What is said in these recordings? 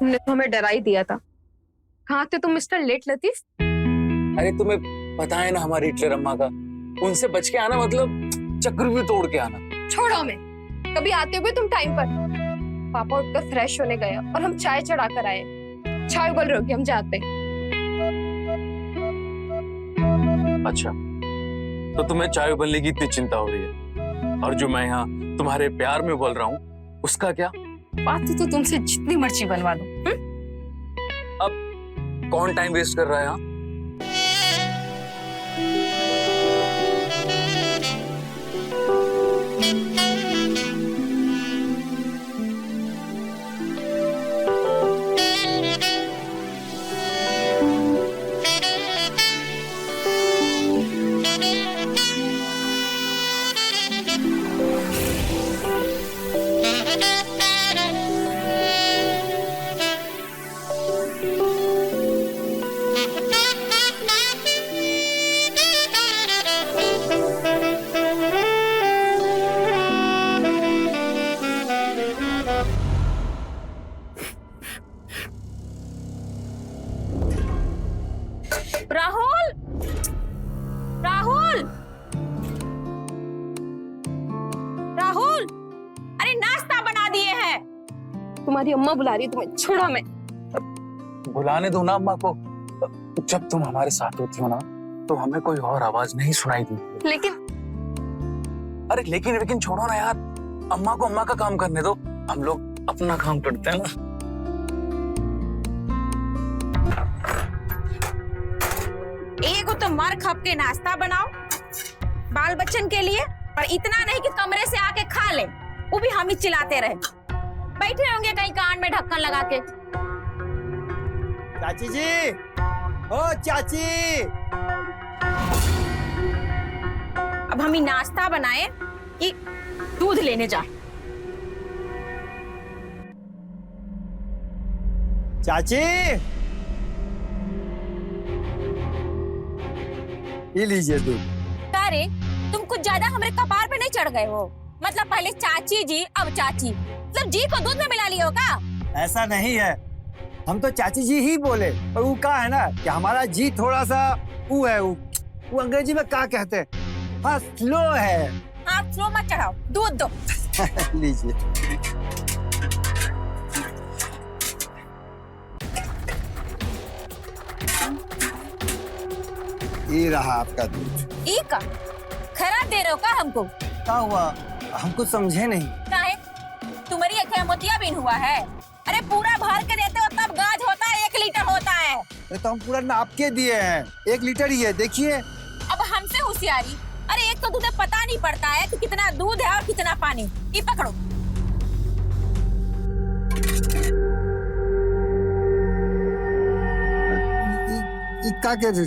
तुमने तो हमें डरा ही दिया था। कहाँ थे तुम मिस्टर लेट लतीफ? अरे तुम्हें पता है ना हमारी हिटलर अम्मा का, उनसे बच के आना मतलब चक्र भी तोड़ के आना। छोड़ो हमें, कभी आते हुए तुम टाइम पर। पापा उठकर फ्रेश होने गए और हम चाय चढ़ा कर आए। चाय उबल रही होगी, हम जाते हैं। अच्छा, तो तुम्हें चाय उबलने की इतनी चिंता हो रही है, और जो मैं यहाँ तुम्हारे प्यार में बोल रहा हूँ उसका क्या? बात तो तुमसे जितनी मर्जी बनवा दो। अब कौन टाइम वेस्ट कर रहा है यहाँ? राहुल, राहुल, राहुल, अरे नाश्ता बना दिए हैं। तुम्हारी अम्मा बुला रही है तुम्हें। छोड़ो हमें। बुलाने दो ना अम्मा को। जब तुम हमारे साथ होती हो ना तो हमें कोई और आवाज नहीं सुनाई देती। लेकिन छोड़ो ना यार, अम्मा को अम्मा का काम करने दो, हम लोग अपना काम करते हैं ना। एगो तो मर खप के नाश्ता बनाओ बाल बच्चन के लिए, पर इतना नहीं कि कमरे से आके खा ले, वो भी हम ही चिल्लाते रहे। बैठे होंगे कहीं कान में ढक्कन लगा के। चाची जी, ओ चाची। अब हम ही नाश्ता बनाए कि दूध लेने जाए? चाची, ये लीजिए दूध। अरे तुम कुछ ज्यादा हमारे कपार पे नहीं चढ़ गए हो? मतलब पहले चाची जी, अब चाची, मतलब जी को दूध में मिला लिया हो का? ऐसा नहीं है, हम तो चाची जी ही बोले, पर वो का है ना कि हमारा जी थोड़ा सा वो है, वो अंग्रेजी में क्या कहते हैं, हाँ स्लो है। हाँ स्लो मत चढ़ाओ, दूध दो। लीजिए। ये रहा आपका दूध। ई का खराब दे रहे हो का हमको? क्या हुआ, हम कुछ समझे नहीं। काहे? तुम्हारी अखियां मोतियाबिंद हुआ है? अरे पूरा भर के देते हो तब गाज होता है, 1 लीटर होता है। अरे तो हम पूरा नाप के दिए हैं, 1 लीटर ही है, देखिए। अब हमसे होशियारी? अरे एक तो तुम्हें पता नहीं पड़ता है कि कितना दूध है और कितना पानी। ये पकड़ो। क्या कह रही?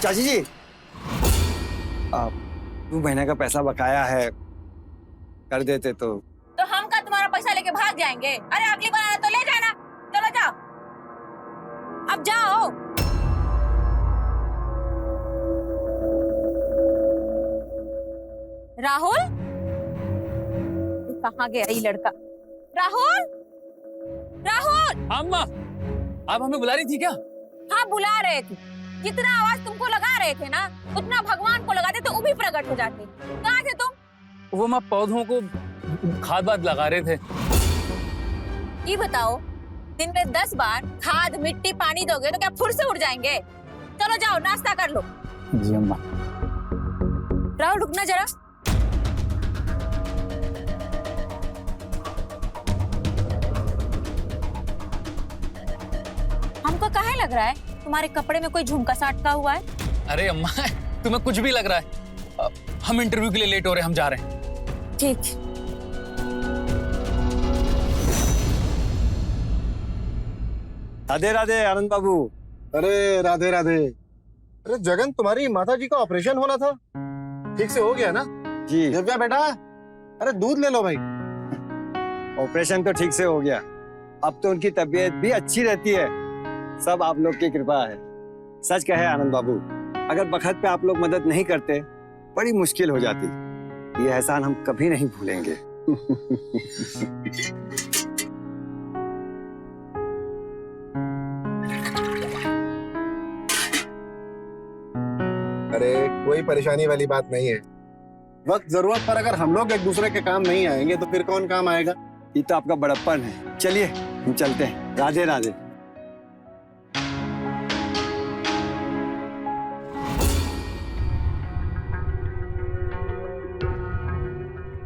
चाची जी, 2 महीने का पैसा बकाया है, कर देते तो हम का तुम्हारा पैसा लेके भाग जाएंगे? अरे अगली बार आना तो ले जाना। चलो जाओ, अब जाओ। राहुल, कहाँ गया ये लड़का? राहुल, राहुल। अम्मा, आप हमें बुला रही थी क्या? हाँ बुला रहे थे। जितना आवाज तुमको लगा रहे थे ना, उतना भगवान को लगाते तो वो भी प्रकट हो जाते। कहाँ थे तुम? वो मैं पौधों को खाद वाद लगा रहे थे। ये बताओ, दिन में 10 बार खाद मिट्टी पानी दोगे तो क्या फुर से उड़ जाएंगे? चलो जाओ नाश्ता कर लो। जी अम्मा। राहुल रुकना जरा। हमको काहे लग रहा है तुम्हारे कपड़े में कोई झुमका सा अटका हुआ है? अरे अम्मा, तुम्हें कुछ भी लग रहा है? हम इंटरव्यू के लिए लेट हो रहे हैं, हम जा रहे हैं। ठीक। राधे राधे आनंद बाबू। अरे राधे राधे। अरे जगन, तुम्हारी माता जी का ऑपरेशन होना था, ठीक से हो गया ना? जी। दिव्या बेटा, अरे दूध ले लो भाई। ऑपरेशन तो ठीक से हो गया, अब तो उनकी तबीयत भी अच्छी रहती है, सब आप लोग की कृपा है। सच कहे आनंद बाबू, अगर बखत पे आप लोग मदद नहीं करते बड़ी मुश्किल हो जाती। ये एहसान हम कभी नहीं भूलेंगे। अरे कोई परेशानी वाली बात नहीं है। वक्त जरूरत पर अगर हम लोग एक दूसरे के काम नहीं आएंगे तो फिर कौन काम आएगा? ये तो आपका बड़प्पन है। चलिए हम चलते हैं। राधे राधे।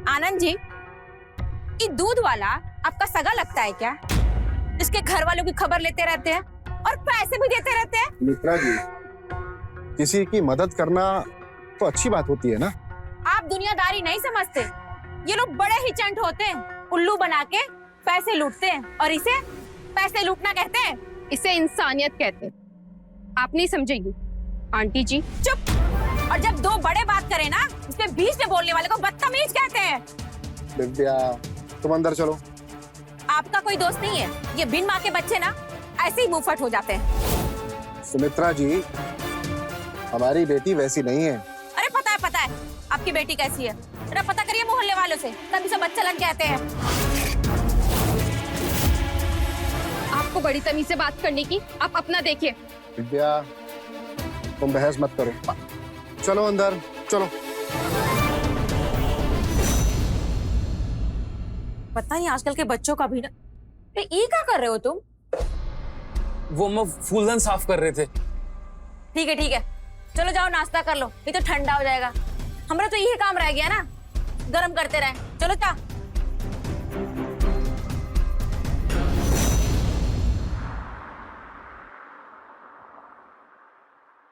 आनंद जी, ये दूध वाला आपका सगा लगता है क्या, जिसके घर वालों की खबर लेते रहते हैं और पैसे भी देते रहते हैं? मित्रा जी, किसी की मदद करना तो अच्छी बात होती है ना। आप दुनियादारी नहीं समझते। ये लोग बड़े ही चंट होते हैं, उल्लू बना के पैसे लूटते हैं और इसे पैसे लूटना कहते हैं। इसे इंसानियत कहते हैं। आप नहीं समझेगी आंटी जी। चुप। और जब दो बड़े बात करें ना, उसके बीच में बोलने वाले को बदतमीज कहते हैं। दिव्या, तुम अंदर चलो। आपका कोई दोस्त नहीं है। ये बिन माँ के बच्चे ना ऐसे ही मुंहफट हो जाते हैं। सुमित्रा जी, हमारी बेटी वैसी नहीं है। अरे पता है आपकी बेटी कैसी है। जरा पता करिए मोहल्ले वालों से, तभी सब बच्चा लन कहते हैं। आपको बड़ी तमीज से बात करने की, आप अपना देखिए। दिव्या, तुम बहस मत करो। चलो अंदर चलो। पता नहीं आजकल के बच्चों का भी ना। ये क्या कर रहे हो तुम? वो हम फूलदान साफ कर रहे थे। ठीक है, चलो जाओ नाश्ता कर लो, ये तो ठंडा हो जाएगा। हमारा तो यही काम रह गया ना, गरम करते रहे। चलो जा।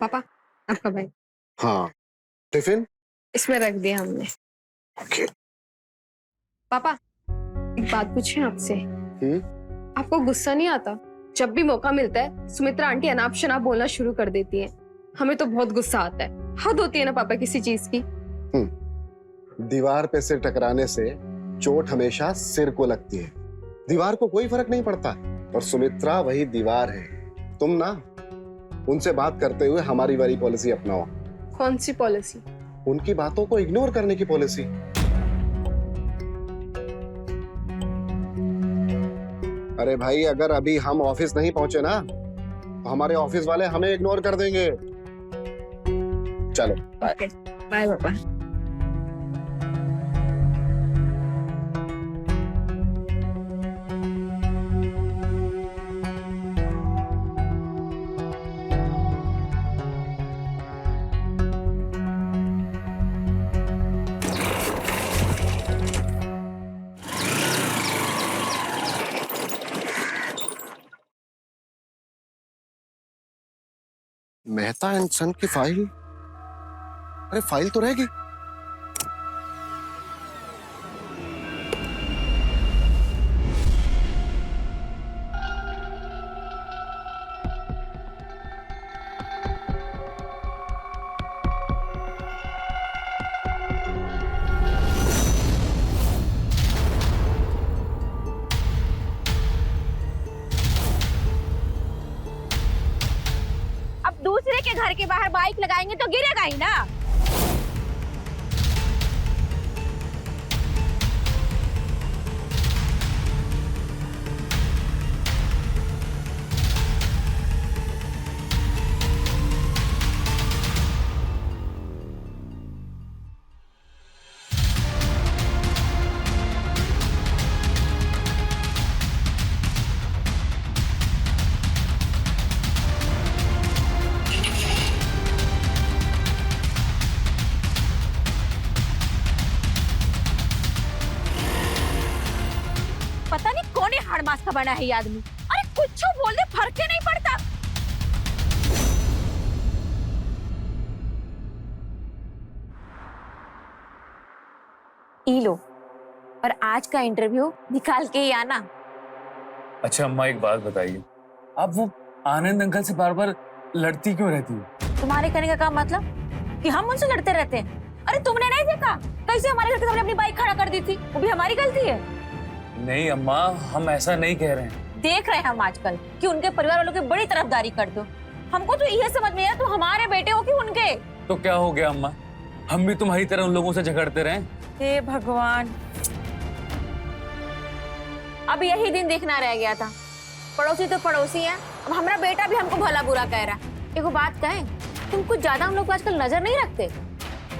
पापा, आपका बैग हाँ, टिफिन इसमें रख दिया हमने। ओके। पापा, एक बात पूछें आपसे। हम्म? आपको गुस्सा नहीं आता जब भी मौका मिलता है सुमित्रा आंटी अनाप शनाप बोलना शुरू कर देती है? हमें तो बहुत गुस्सा आता है। हद होती है ना पापा किसी चीज की। दीवार पे सिर टकराने से चोट हमेशा सिर को लगती है। दीवार को कोई फर्क नहीं पड़ता, और सुमित्रा वही दीवार है। तुम ना उनसे बात करते हुए हमारी वाली पॉलिसी अपनाओ। कौन सी पॉलिसी? उनकी बातों को इग्नोर करने की पॉलिसी। अरे भाई, अगर अभी हम ऑफिस नहीं पहुंचे ना तो हमारे ऑफिस वाले हमें इग्नोर कर देंगे। चलो बाय। बाय पापा। मेहता एंड सन की फाइल। अरे फाइल तो रहेगी। अब दूसरे के घर के बाहर बाइक लगाएंगे तो गिरेगा ही ना। पता नहीं कौन है हड़मास का बना है ये आदमी। अरे कुछ बोल दे, फर्क ही नहीं पड़ता। ई लो, और आज का इंटरव्यू निकाल के ही आना। अच्छा अम्मा, एक बात बताइए, आप वो आनंद अंकल से बार बार लड़ती क्यों रहती हो? तुम्हारे कहने का क्या मतलब कि हम उनसे लड़ते रहते हैं? अरे तुमने नहीं देखा कैसे हमारे घर के सामने अपनी बाइक खड़ा कर दी थी? वो भी हमारी गलती है। नहीं अम्मा, हम ऐसा नहीं कह रहे हैं। देख रहे हैं हम आजकल कि उनके परिवार वालों की बड़ी तरफदारी कर दो। हमको तो यह समझ में आया तुम हमारे बेटे हो कि उनके। तो क्या हो गया अम्मा, हम भी तुम्हारी तरह उन लोगों से झगड़ते रहे? हे भगवान। अब यही दिन देखना रह गया था। पड़ोसी तो पड़ोसी है, अब हमारा बेटा भी हमको भला बुरा कह रहा है। एगो बात कहें, तुम कुछ ज्यादा हम लोग को आजकल नजर नहीं रखते।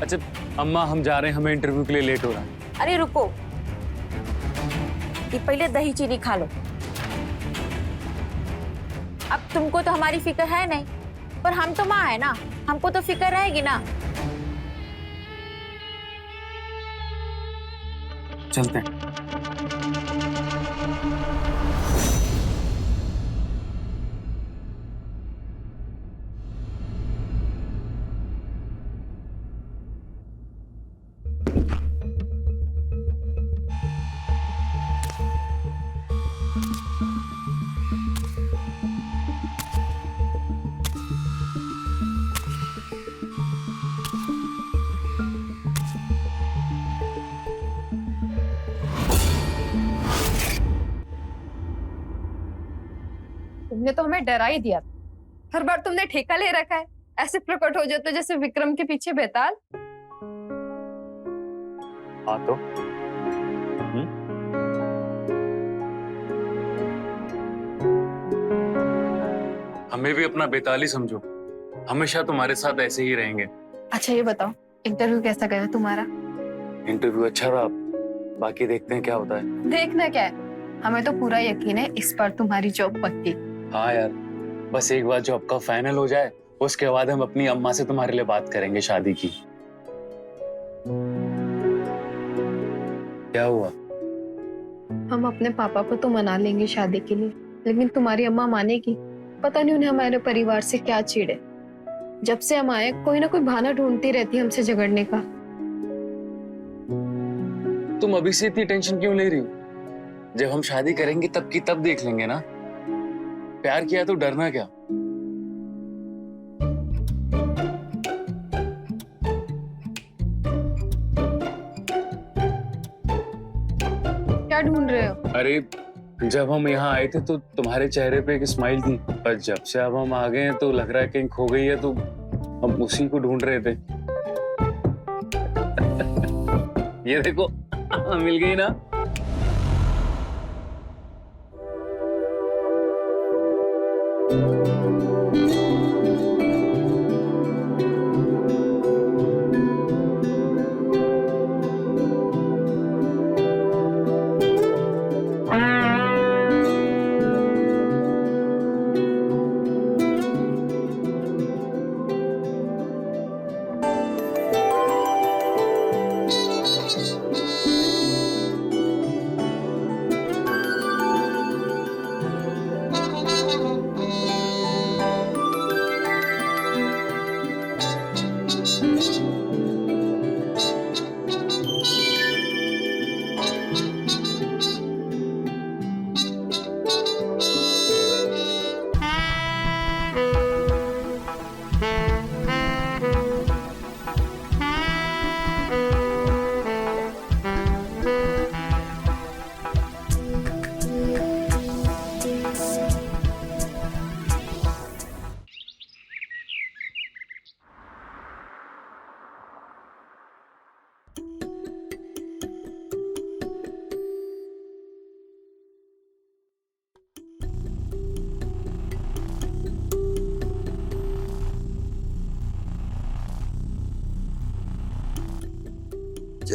अच्छा अम्मा, हम जा रहे हैं, हमें इंटरव्यू के लिए लेट हो रहा है। अरे रुको, ये पहले दही चीनी खा लो। अब तुमको तो हमारी फिक्र है नहीं, पर हम तो माँ है ना, हमको तो फिक्र रहेगी ना। चलते हैं। तुमने तो हमें डरा ही दिया। हर बार तुमने ठेका ले रखा है, ऐसे प्रकट हो जाते जैसे विक्रम के पीछे बेताल। हाँ तो हमें भी अपना बेताल ही समझो, हमेशा तुम्हारे साथ ऐसे ही रहेंगे। अच्छा ये बताओ, इंटरव्यू कैसा गया तुम्हारा? इंटरव्यू अच्छा रहा, बाकी देखते हैं क्या होता है। देखना क्या है, हमें तो पूरा यकीन है इस बार तुम्हारी जॉब पक्की। हाँ यार, बस एक बार जॉब का फाइनल हो जाए, उसके बाद हम अपनी अम्मा से तुम्हारे लिए बात करेंगे शादी की। क्या हुआ? हम अपने पापा को तो मना लेंगे शादी के लिए, लेकिन तुम्हारी अम्मा मानेगी? पता नहीं उन्हें हमारे परिवार से क्या चिढ़ है। जब से हम आए कोई ना कोई बहाना ढूंढती रहती है हमसे झगड़ने का। तुम अभी से इतनी टेंशन क्यों ले रही हो? जब हम शादी करेंगे तब की तब देख लेंगे ना। प्यार किया तो डरना क्या? क्या ढूंढ रहे हो? अरे जब हम यहाँ आए थे तो तुम्हारे चेहरे पे एक स्माइल थी, पर जब से अब हम आ गए हैं तो लग रहा है कहीं खो गई है, तो हम उसी को ढूंढ रहे थे। ये देखो मिल गई ना।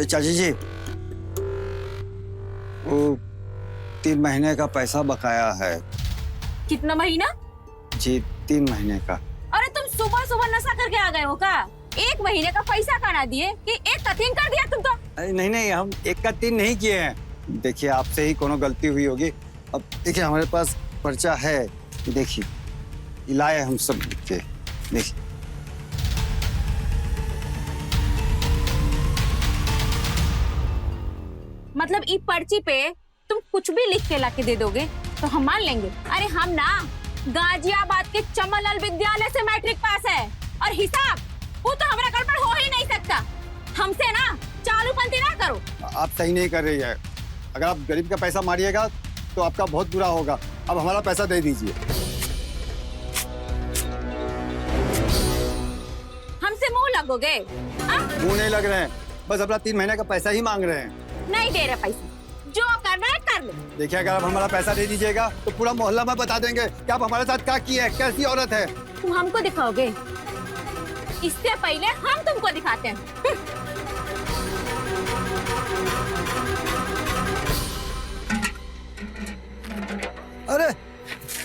चाची जी, वो 3 महीने का पैसा बकाया है। कितना महीना? जी 3 महीने का। अरे तुम सुबह सुबह नशा करके आ गए हो का? 1 महीने का पैसा का ना दिए कि 1 का 3 कर दिया तुम तो? अरे नहीं नहीं, हम 1 का 3 नहीं किए हैं। देखिए आपसे ही कोनो गलती हुई होगी। अब देखिए हमारे पास पर्चा है, देखिए लाए हम सब के, देखिए। मतलब ई पर्ची पे तुम कुछ भी लिख के लाके दे दोगे तो हम मान लेंगे? अरे हम ना गाजियाबाद के चमनलाल विद्यालय से मैट्रिक पास है, और हिसाब वो तो हमारा गड़बड़ हो ही नहीं सकता। हमसे ना चालूपंती ना करो। आप सही नहीं कर रही है। अगर आप गरीब का पैसा मारिएगा तो आपका बहुत बुरा होगा। अब हमारा पैसा दे दीजिए। हमसे मुंह लगोगे? मुंह नहीं लग रहे हैं, बस अपना 3 महीने का पैसा ही मांग रहे हैं। नहीं दे रहे पैसे, जो करना है कर लो। देखिए अगर आप हमारा पैसा दे दीजिएगा तो पूरा मोहल्ला में बता देंगे कि आप हमारे साथ क्या किए हैं, कैसी औरत है। तुम हमको दिखाओगे? इससे पहले हम तुमको दिखाते हैं। अरे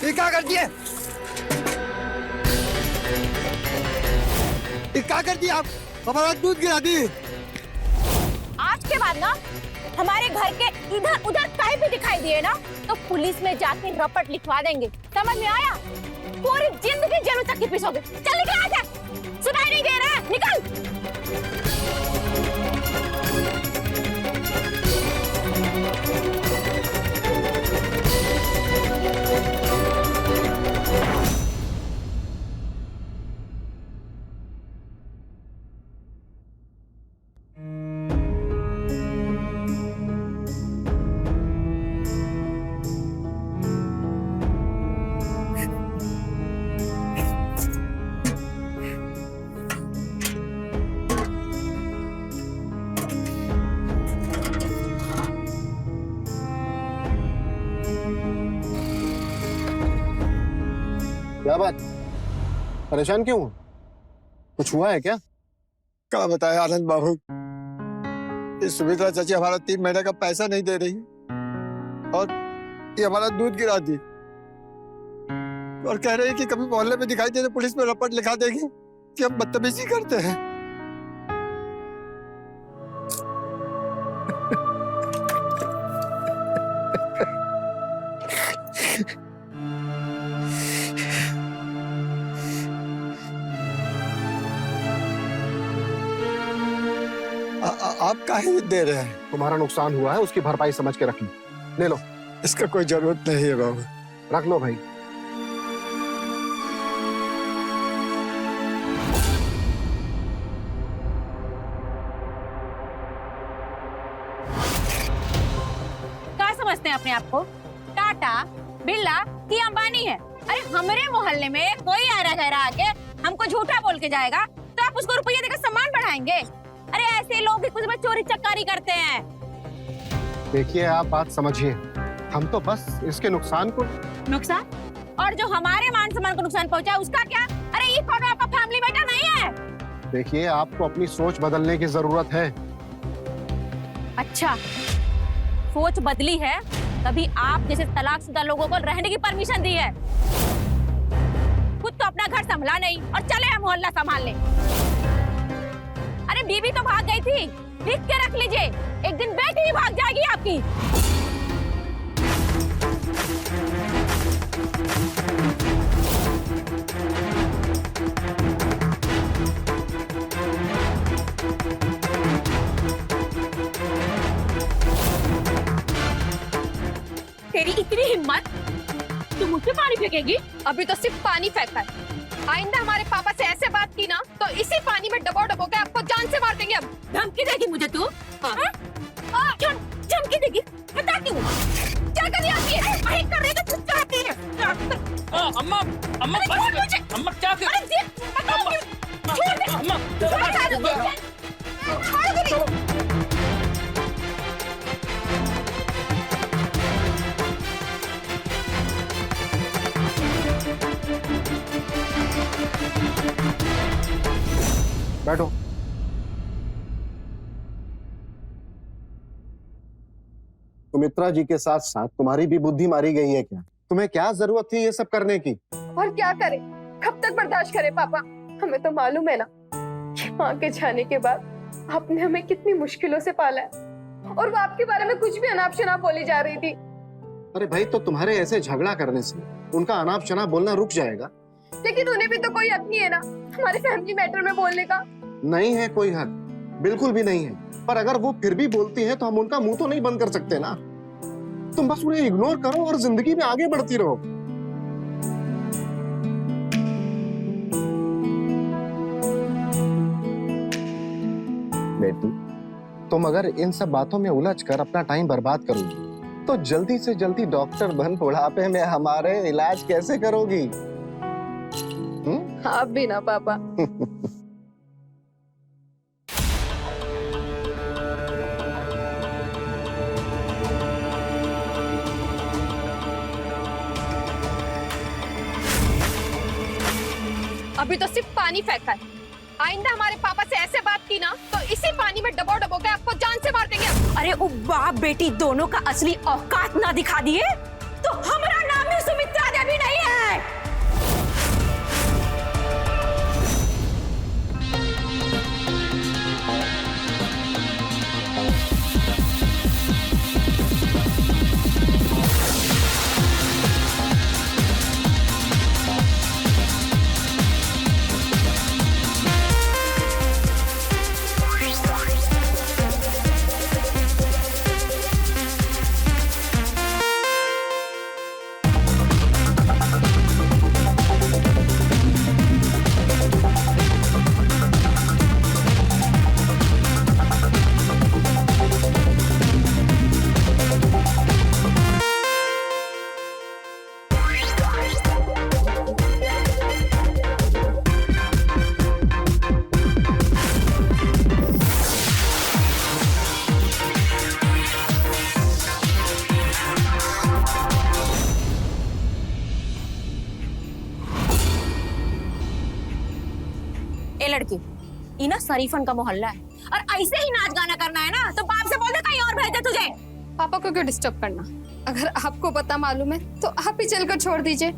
ये क्या कर दिए? ये क्या कर दिया आप? हमारा दूध गिरा दी। आज के बाद ना हमारे घर के इधर उधर कहीं भी दिखाई दिए ना तो पुलिस में जाके रपट लिखवा देंगे। समझ में आया? पूरी जिंदगी जेल तक की पिसोगे। चल निकल आजा। सुनाई नहीं दे रहा? निकल। क्या बात, परेशान क्यों हो? कुछ हुआ है क्या? क्या बताए आनंद बाबू, इस सुमित्रा चाची हमारा 3 महीने का पैसा नहीं दे रही और ये हमारा दूध गिरा दी और कह रही है कि कभी मोहल्ले में दिखाई दे तो पुलिस में रपट लिखा देगी कि हम बदतमीजी करते हैं। आप काहे दे रहे हैं? तुम्हारा नुकसान हुआ है, उसकी भरपाई समझ के रख लो। ले लो। इसका कोई जरूरत नहीं है बाबू। रख लो भाई। क्या समझते हैं अपने आप को? टाटा, बिरला की अंबानी है? अरे हमारे मोहल्ले में कोई आरा गहरा आके हमको झूठा बोल के जाएगा तो आप उसको रुपये देकर सम्मान बढ़ाएंगे? अरे ऐसे लोग कुछ में चोरी चकारी करते हैं। देखिए आप बात समझिए, हम तो बस इसके नुकसान को। नुकसान? और जो हमारे मान सम्मान को नुकसान पहुंचा उसका क्या? अरे ये कौन आपका फैमिली मैटर नहीं है? देखिए आपको अपनी सोच बदलने की जरूरत है। अच्छा, सोच बदली है तभी आप जैसे तलाकशुदा लोगों को रहने की परमिशन दी है। खुद तो अपना घर संभला नहीं और चले मोहल्ला संभालने। अरे बीवी तो भाग गई थी, लिख के रख लीजिए, एक दिन बेटी भी भाग जाएगी आपकी। तेरी इतनी हिम्मत, तू मुझे पानी फेंकेगी? अभी तो सिर्फ पानी फेंका है, आइंदा हमारे पापा से ऐसे बात की ना तो इसी पानी में डबो डबो के आपको जान से मार देंगे। अब धमकी देगी मुझे तू? हाँ। धमकी देगी? बताती हूँ क्या कर रही है? वही कर रही है तो तू चाहती है। अम्मा अम्मा छोड़ मुझे। अम्मा क्या कर? अरे देख, बताती हूँ। छोड़ दे। अम्मा छोड़ दे। बैठो। सुमित्रा जी के साथ साथ तुम्हारी भी बुद्धि मारी गई है क्या? तुम्हें क्या जरूरत थी ये सब करने की? और क्या करे, कब तक बर्दाश्त करे पापा? हमें तो मालूम है ना कि माँ के जाने के बाद आपने हमें कितनी मुश्किलों से पाला है और वो आपके बारे में कुछ भी अनाप शनाप बोली जा रही थी। अरे भाई, तो तुम्हारे ऐसे झगड़ा करने से उनका अनाप शनाप बोलना रुक जाएगा? लेकिन उन्हें भी तो कोई हक नहीं है ना हमारे फैमिली मैटर में बोलने का। नहीं है कोई हक, बिल्कुल भी नहीं है। पर अगर वो फिर भी बोलती है तो हम उनका मुंह तो नहीं बंद कर सकते ना। तुम बस उन्हें इग्नोर करो और जिंदगी में आगे बढ़ती रहो। बेटी, तुम अगर इन सब बातों में उलझ कर अपना टाइम बर्बाद करोगी तो जल्दी से जल्दी डॉक्टर बन बुढ़ापे में हमारे इलाज कैसे करोगी? आप भी ना पापा। अभी तो सिर्फ पानी फेंका है। आइंदा हमारे पापा से ऐसे बात की ना तो इसी पानी में डबो डबो के आपको जान से मार देंगे। अरे वो बाप बेटी दोनों का असली औकात ना दिखा दिए तो हमारा नाम भी सुमित्रा देवी नहीं है। ए लड़की, इना शरीफन का मोहल्ला है और ऐसे ही नाच गाना करना है ना तो बाप से बोल दे कहीं और भेज दे तुझे। पापा को क्यों डिस्टर्ब करना? अगर आपको पता मालूम है तो आप ही चलकर छोड़ दीजिए,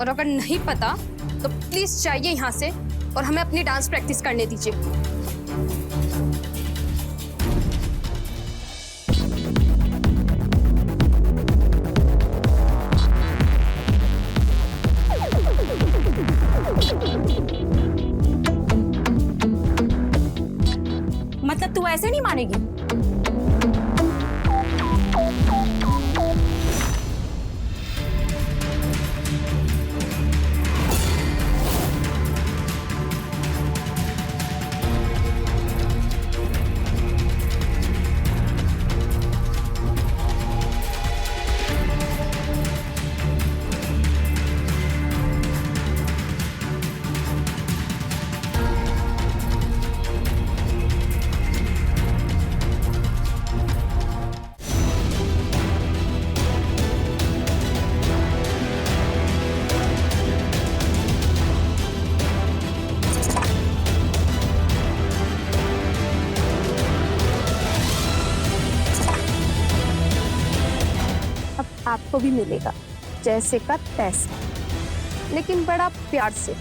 और अगर नहीं पता तो प्लीज जाइए यहाँ से और हमें अपनी डांस प्रैक्टिस करने दीजिए। मतलब तू ऐसे नहीं मानेगी? आपको भी मिलेगा जैसे का तैसे, लेकिन बड़ा प्यार से।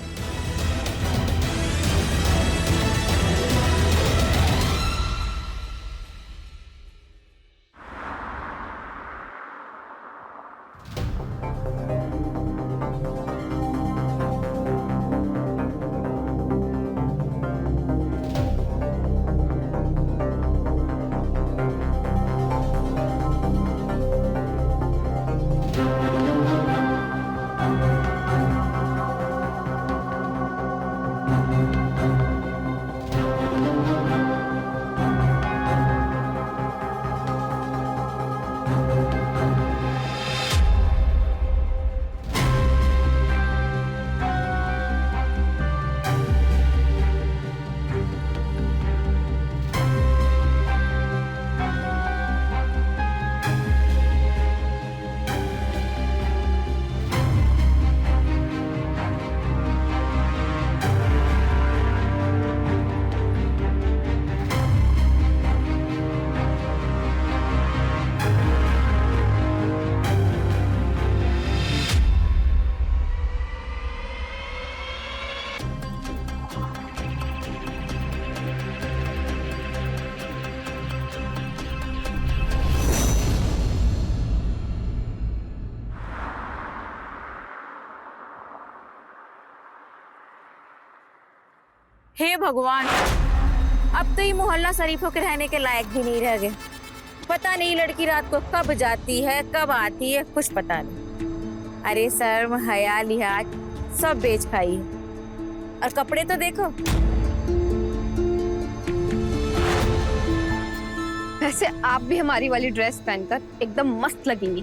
हे भगवान, अब तो ये मोहल्ला शरीफों के रहने के लायक भी नहीं रह गए। पता नहीं लड़की रात को कब जाती है कब आती है, कुछ पता नहीं। अरे शर्म हया लिहाज सब बेच खाई है। और कपड़े तो देखो। वैसे आप भी हमारी वाली ड्रेस पहनकर एकदम मस्त लगेंगी,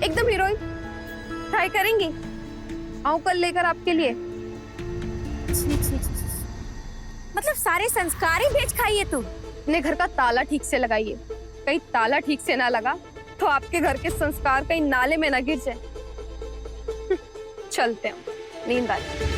एकदम हीरोइन। ट्राई करेंगी? आऊं कल लेकर आपके लिए। मतलब सारे संस्कार ही बेच खाई है तू। अपने घर का ताला ठीक से लगाइए, कहीं ताला ठीक से ना लगा तो आपके घर के संस्कार कहीं नाले में ना गिर जाए। चलते हैं, नींद आ रही है।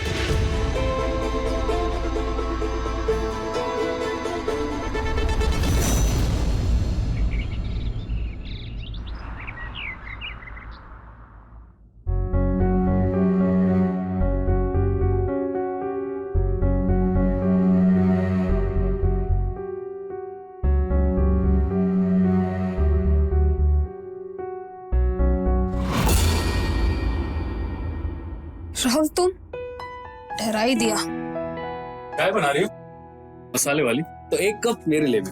राहुल तुम डरा ही दिया। चाय बना रही हो? मसाले वाली? तो एक कप मेरे लिए भी।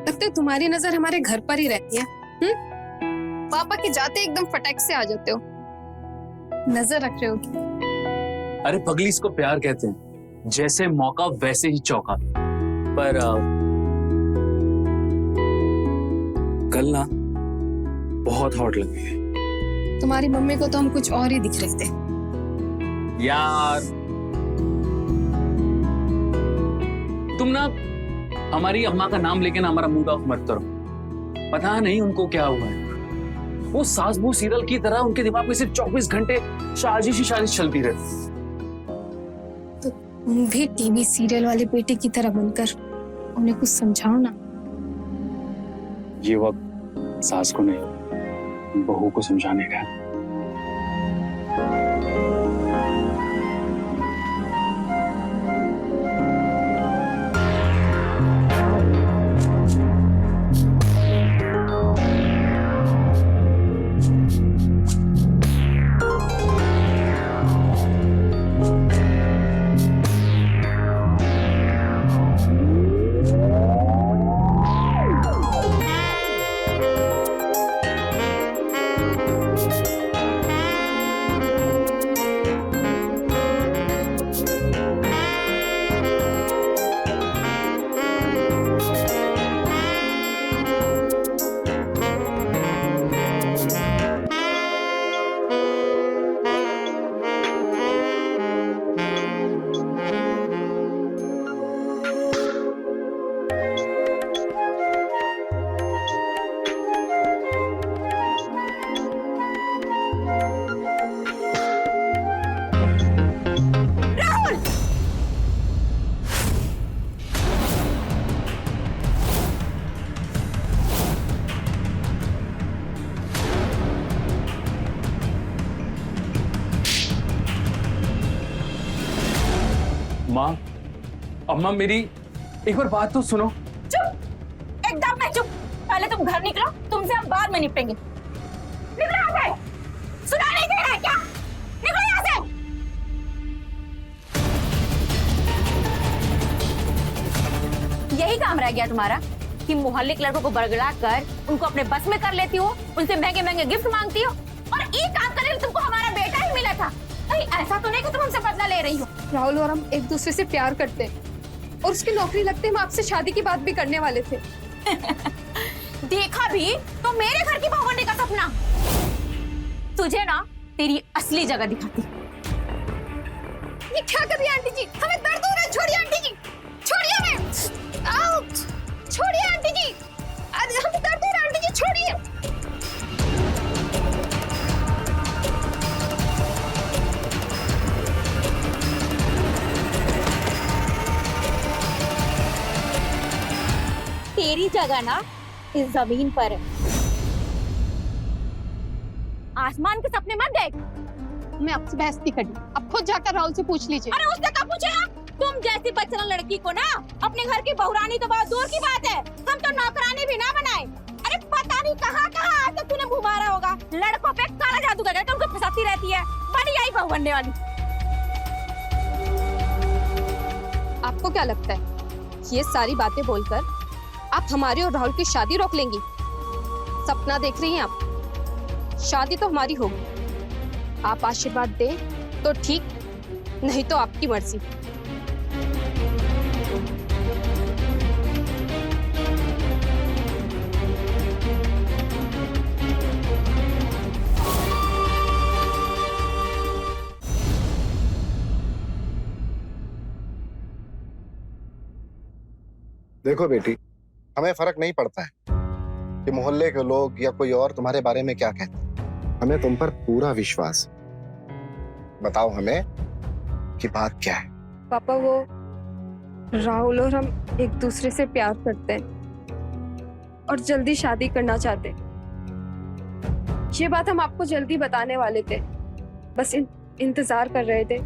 लगता है तुम्हारी नजर हमारे घर पर ही रहती है। पापा के जाते एकदम फटाक से आ जाते हो। नजर रख रहे हो क्या? अरे पगली, इसको प्यार कहते हैं। जैसे मौका वैसे ही चौका। पर कल ना बहुत हॉट लग रही है। तुम्हारी मम्मी को तो हम कुछ और ही दिख रहे थे। यार तुम ना हमारी अम्मा का नाम लेके ना हमारा मूड ऑफ मत करो। पता नहीं उनको क्या हुआ है। वो सास बहू सीरियल की तरह उनके दिमाग में सिर्फ 24 घंटे साजिश ही साजिश चलती रहती। तो तुम भी टीवी सीरियल वाले बेटे की तरह बनकर उन्हें कुछ समझाओ ना। ये वक्त सास को नहीं, बहू को समझाने का है। माँ, अम्मा मेरी एक बार बात तो सुनो। चुप, एकदम मैं चुप। पहले तुम घर निकलो, तुमसे हम बाद में निपटेंगे। निकलो यहाँ से। सुना नहीं दे रहा है क्या? निकलो यहाँ से। यही काम रह गया तुम्हारा कि मोहल्ले के लड़कों को बरगला कर उनको अपने बस में कर लेती हो, उनसे महंगे महंगे गिफ्ट मांगती हो, और एक काम करने के तुमको हमारा बेटा ही मिला था। कहीं ऐसा तो नहीं कि तुम हमसे बदला ले रही हो? राहुल और हम एक दूसरे से प्यार करते हैं और उसकी नौकरी लगते हम आपसे शादी की बात भी करने वाले थे। देखा भी तो मेरे घर की बहू बनने का सपना। तुझे ना तेरी असली जगह दिखाती। ये क्या कर रही है आंटी जी? हमें दर्द हो रहा है। छोड़िए आंटी जी, छोड़िए हमें। आओ, छोड़िए आंटी जी, हमें दर्द हो रहा है आंटी जी, छोड़िए। तेरी जगह ना इस जमीन पर है। आसमान के सपने मत देख। मैं आपसे बहस नहीं करनी, अब खुद जाकर राहुल से पूछ लीजिए। अरे उसने कब पूछेगा? तुम जैसी बचपन लड़की को ना अपने घर की बहुरानी तो बहुत दूर की बात है, हम तो नौकरानी भी ना बनाए। अरे पता नहीं कहाँ आज तक तूने घुमारा होगा। लड़कों पे काला जादू कर तो उनको फंसाती रहती है। बड़ी आई बहू बनने वाली। आपको क्या लगता है ये सारी बातें बोलकर आप हमारी और राहुल की शादी रोक लेंगी? सपना देख रही हैं आप? शादी तो हमारी होगी। आप आशीर्वाद दें तो ठीक, नहीं तो आपकी मर्जी। देखो बेटी, हमें फर्क नहीं पड़ता है कि मोहल्ले के लोग या कोई और तुम्हारे बारे में क्या कहते हैं। हमें तुम पर पूरा विश्वास है। बताओ हमें कि बात क्या है। पापा, वो राहुल और हम एक दूसरे से प्यार करते हैं और जल्दी शादी करना चाहते हैं। ये बात हम आपको जल्दी बताने वाले थे, बस इंतजार कर रहे थे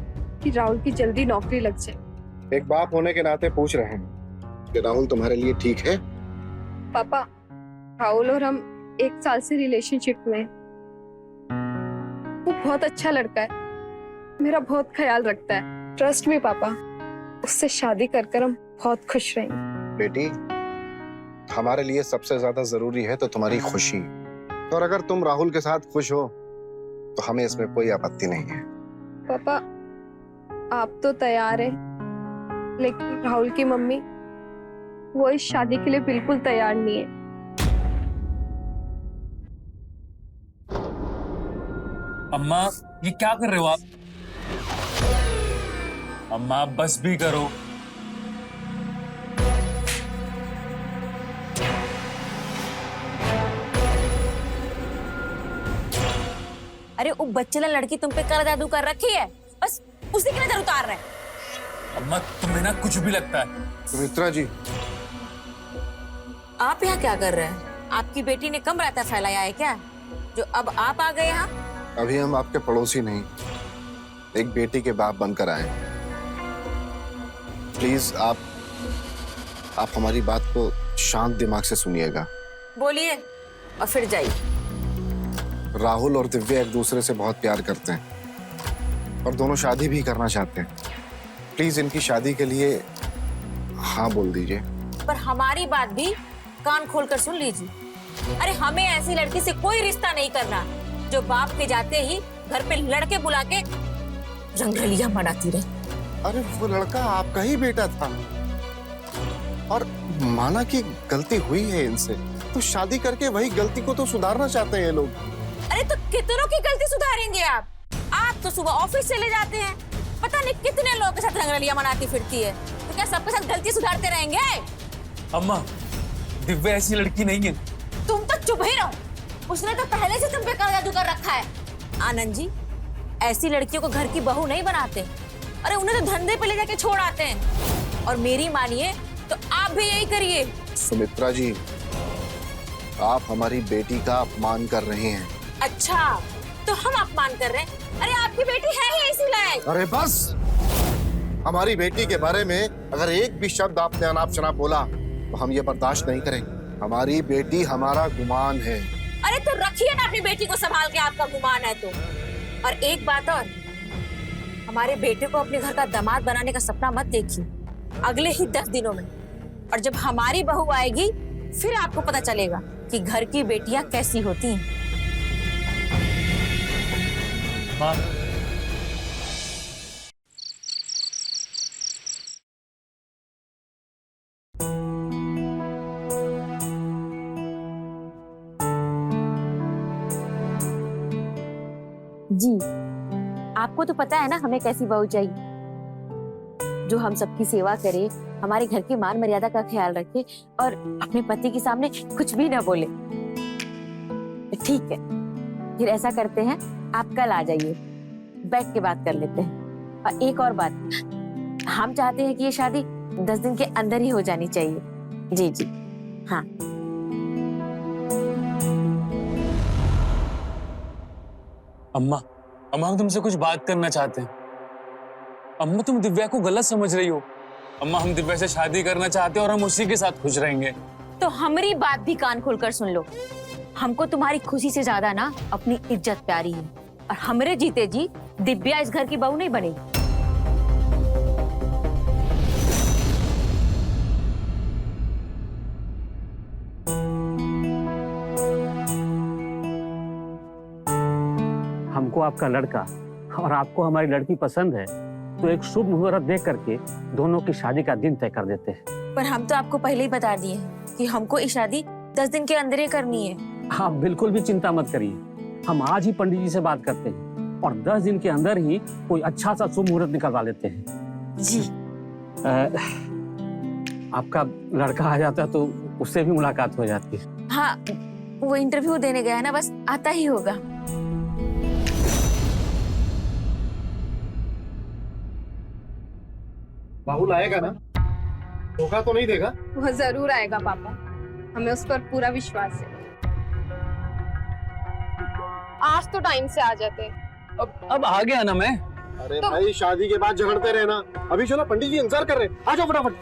कि राहुल की जल्दी नौकरी लग जाए। एक बाप होने के नाते पूछ रहे हैं कि राहुल तुम्हारे लिए ठीक है? पापा, राहुल और हम 1 साल से रिलेशनशिप में हैं। वो बहुत अच्छा लड़का है मेरा बहुत ख्याल रखता है। ट्रस्ट मी पापा, उससे शादी कर कर हम बहुत खुश रहेंगे। बेटी, हमारे लिए सबसे ज्यादा जरूरी है तो तुम्हारी खुशी, और अगर तुम राहुल के साथ खुश हो तो हमें इसमें कोई आपत्ति नहीं है। पापा आप तो तैयार है, लेकिन राहुल की मम्मी वो इस शादी के लिए बिल्कुल तैयार नहीं है। अम्मा ये क्या कर रहे हो आप? अम्मा बस भी करो। अरे वो बच्चेला लड़की तुम पे काला जादू कर रखी है, बस उसी की नजर उतार रहे हैं। अम्मा तुम्हें ना कुछ भी लगता है। सुमित्रा जी, आप यहाँ क्या कर रहे हैं? आपकी बेटी ने कम रायता फैलाया है क्या, जो अब आप आ गए यहाँ? अभी हम आपके पड़ोसी नहीं, एक बेटी के बाप बनकर आए। प्लीज आप हमारी बात को शांत दिमाग से सुनिएगा। बोलिए और फिर जाइए। राहुल और दिव्या एक दूसरे से बहुत प्यार करते हैं और दोनों शादी भी करना चाहते हैं। प्लीज इनकी शादी के लिए हाँ बोल दीजिए। पर हमारी बात भी कान खोलकर सुन लीजिए। अरे हमें ऐसी लड़की से कोई रिश्ता नहीं करना जो बाप के जाते ही घर पे लड़के बुला के रंगरलिया मनाती रहे। अरे वो लड़का आपका ही बेटा था और माना कि गलती हुई है इनसे, तो शादी करके वही गलती को तो सुधारना चाहते हैं ये लोग। अरे तो कितनों की गलती सुधारेंगे आप? आप तो सुबह ऑफिस चले जाते हैं, पता नहीं कितने लोगों के साथ रंगरलिया मनाती फिरती है, तो क्या सबके साथ गलती सुधारते रहेंगे? अम्मा दिव्या ऐसी लड़की नहीं है। तुम तो चुप ही रहो, उसने तो पहले से तुम पे काला जादू कर रखा है। आनंद जी, ऐसी लड़कियों को घर की बहू नहीं बनाते, अरे उन्हें तो धंधे पे ले जाके छोड़ आते हैं। और मेरी मानिए तो आप भी यही करिए। सुमित्रा जी, आप हमारी बेटी का अपमान कर रहे हैं। अच्छा तो हम अपमान कर रहे हैं? अरे आपकी बेटी है ही इसी लायक। अरे बस, हमारी बेटी के बारे में अगर एक भी शब्द आपने अनाप शनाप बोला तो हम ये बर्दाश्त नहीं करेंगे। हमारी बेटी हमारा गुमान है। अरे तो रखिए ना अपनी बेटी को संभाल के, आपका गुमान है तो। और एक बात और, हमारे बेटे को अपने घर का दामाद बनाने का सपना मत देखिए अगले ही 10 दिनों में। और जब हमारी बहू आएगी फिर आपको पता चलेगा कि घर की बेटियां कैसी होती हैं। माँ जी, आपको तो पता है ना हमें कैसी बहू चाहिए, जो हम सबकी सेवा करे, हमारे घर की मान मर्यादा का ख्याल रखे और अपने पति के सामने कुछ भी ना बोले। ठीक है, फिर ऐसा करते हैं, आप कल आ जाइए, बैठ के बात कर लेते हैं। और एक और बात, हम चाहते हैं कि ये शादी 10 दिन के अंदर ही हो जानी चाहिए। जी जी हाँ। अम्मा हम तुमसे कुछ बात करना चाहते हैं। अम्मा तुम दिव्या को गलत समझ रही हो। अम्मा हम दिव्या से शादी करना चाहते हैं और हम उसी के साथ खुश रहेंगे। तो हमारी बात भी कान खोलकर सुन लो। हमको तुम्हारी खुशी से ज्यादा ना अपनी इज्जत प्यारी है, और हमरे जीते जी दिव्या इस घर की बहू नहीं बनेगी। हमको आपका लड़का और आपको हमारी लड़की पसंद है, तो एक शुभ मुहूर्त देख करके दोनों की शादी का दिन तय कर देते हैं। पर हम तो आपको पहले ही बता दिए हैं कि हमको ये शादी 10 दिन के अंदर ही करनी है। आप बिल्कुल भी चिंता मत करिए, हम आज ही पंडित जी से बात करते हैं और 10 दिन के अंदर ही कोई अच्छा सा शुभ मुहूर्त निकलवा लेते हैं। जी आपका लड़का आ जाता तो उससे भी मुलाकात हो जाती। हाँ, वो इंटरव्यू देने गया है ना, बस आता ही होगा। राहुल आएगा ना? धोखा तो नहीं देगा? वो जरूर आएगा पापा, हमें उस पर पूरा विश्वास है। आज तो टाइम से आ जाते। अब आ गया ना मैं। अरे तो... भाई शादी के बाद झगड़ते रहना, अभी चलो पंडित जी इंतजार कर रहे हैं, आ जाओ फटाफट।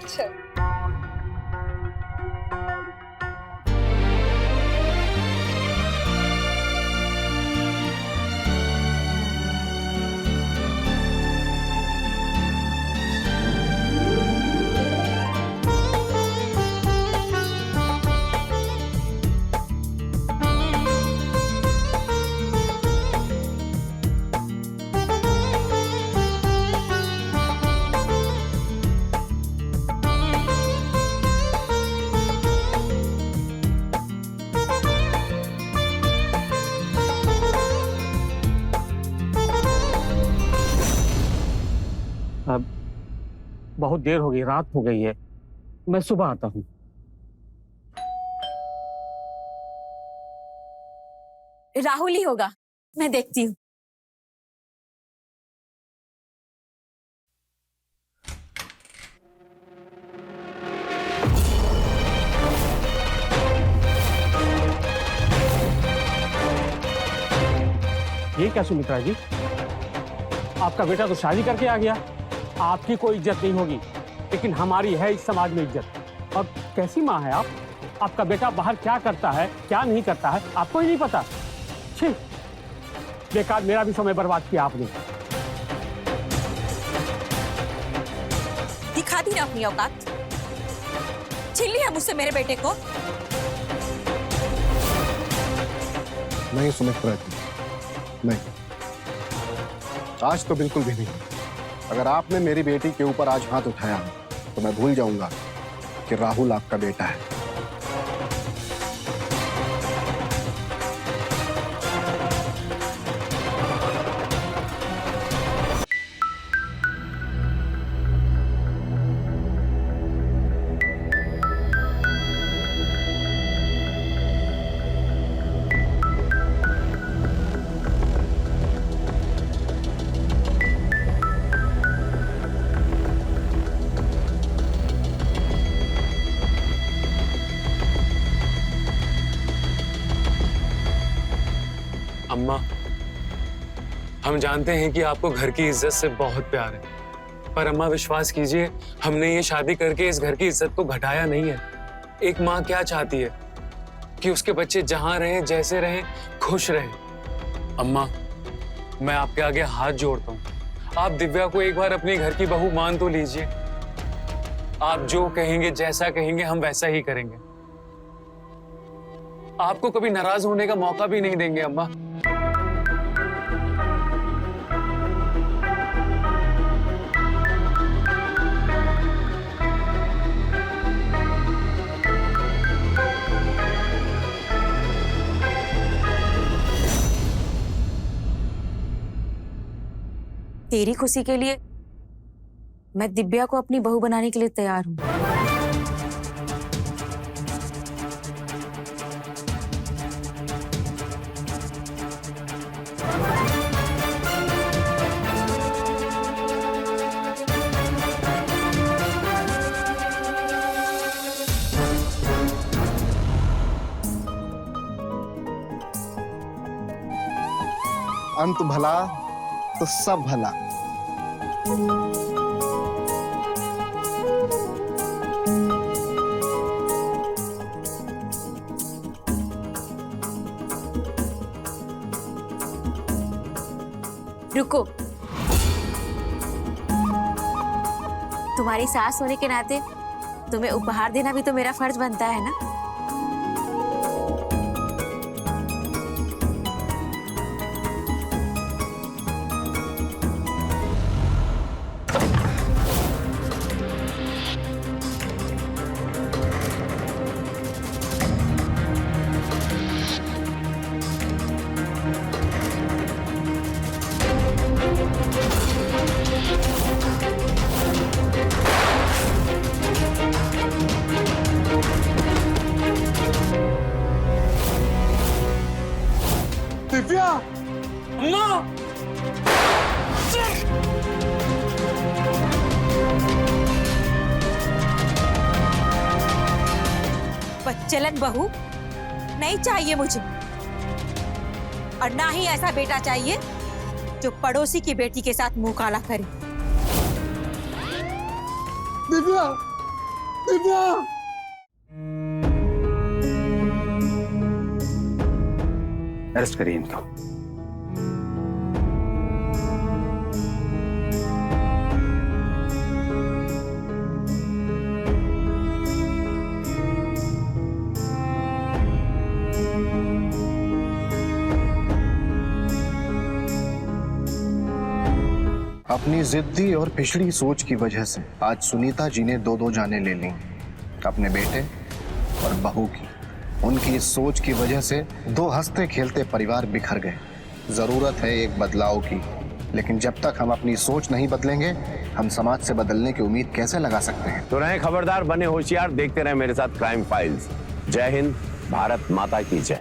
बहुत देर हो गई, रात हो गई है, मैं सुबह आता हूँ। राहुल ही होगा, मैं देखती हूँ। ये क्या सुमित्रा जी, आपका बेटा तो शादी करके आ गया, आपकी कोई इज्जत नहीं होगी, लेकिन हमारी है इस समाज में इज्जत। और कैसी माँ है आप? आपका बेटा बाहर क्या करता है, क्या नहीं करता है, आपको ही नहीं पता। छी, बेकार मेरा भी समय बर्बाद किया आपने। दिखा दी ना अपनी औकात, छीन लिया मुझसे मेरे बेटे को। नहीं सुमित्रा जी, नहीं, आज तो बिल्कुल भी नहीं। अगर आपने मेरी बेटी के ऊपर आज हाथ उठाया तो मैं भूल जाऊंगा कि राहुल आपका बेटा है। अम्मा, हम जानते हैं कि आपको घर की इज्जत से बहुत प्यार है, पर अम्मा विश्वास कीजिए, हमने ये शादी करके इस घर की इज्जत को घटाया नहीं है। एक माँ क्या चाहती है कि उसके बच्चे जहां रहें, जैसे रहें, खुश रहें। अम्मा, मैं आपके आगे हाथ जोड़ता हूँ, आप दिव्या को एक बार अपनी घर की बहू मान तो लीजिए। आप जो कहेंगे, जैसा कहेंगे, हम वैसा ही करेंगे। आपको कभी नाराज होने का मौका भी नहीं देंगे अम्मा। तेरी खुशी के लिए मैं दिव्या को अपनी बहू बनाने के लिए तैयार हूँ। अंत भला तो सब भला। रुको, तुम्हारी सास होने के नाते तुम्हें उपहार देना भी तो मेरा फर्ज बनता है ना। दिव्या, अम्मा! बच्चलन बहू नहीं चाहिए मुझे, और ना ही ऐसा बेटा चाहिए जो पड़ोसी की बेटी के साथ मुंह काला करे। दिव्या, दिव्या। अरेस्ट करिए इनको। अपनी जिद्दी और पिछड़ी सोच की वजह से आज सुनीता जी ने दो जाने ले ली, अपने बेटे और बहू की। उनकी इस सोच की वजह से दो हंसते खेलते परिवार बिखर गए। जरूरत है एक बदलाव की, लेकिन जब तक हम अपनी सोच नहीं बदलेंगे हम समाज से बदलने की उम्मीद कैसे लगा सकते हैं? तो रहे खबरदार, बने होशियार, देखते रहे मेरे साथ क्राइम फाइल्स। जय हिंद, भारत माता की जय।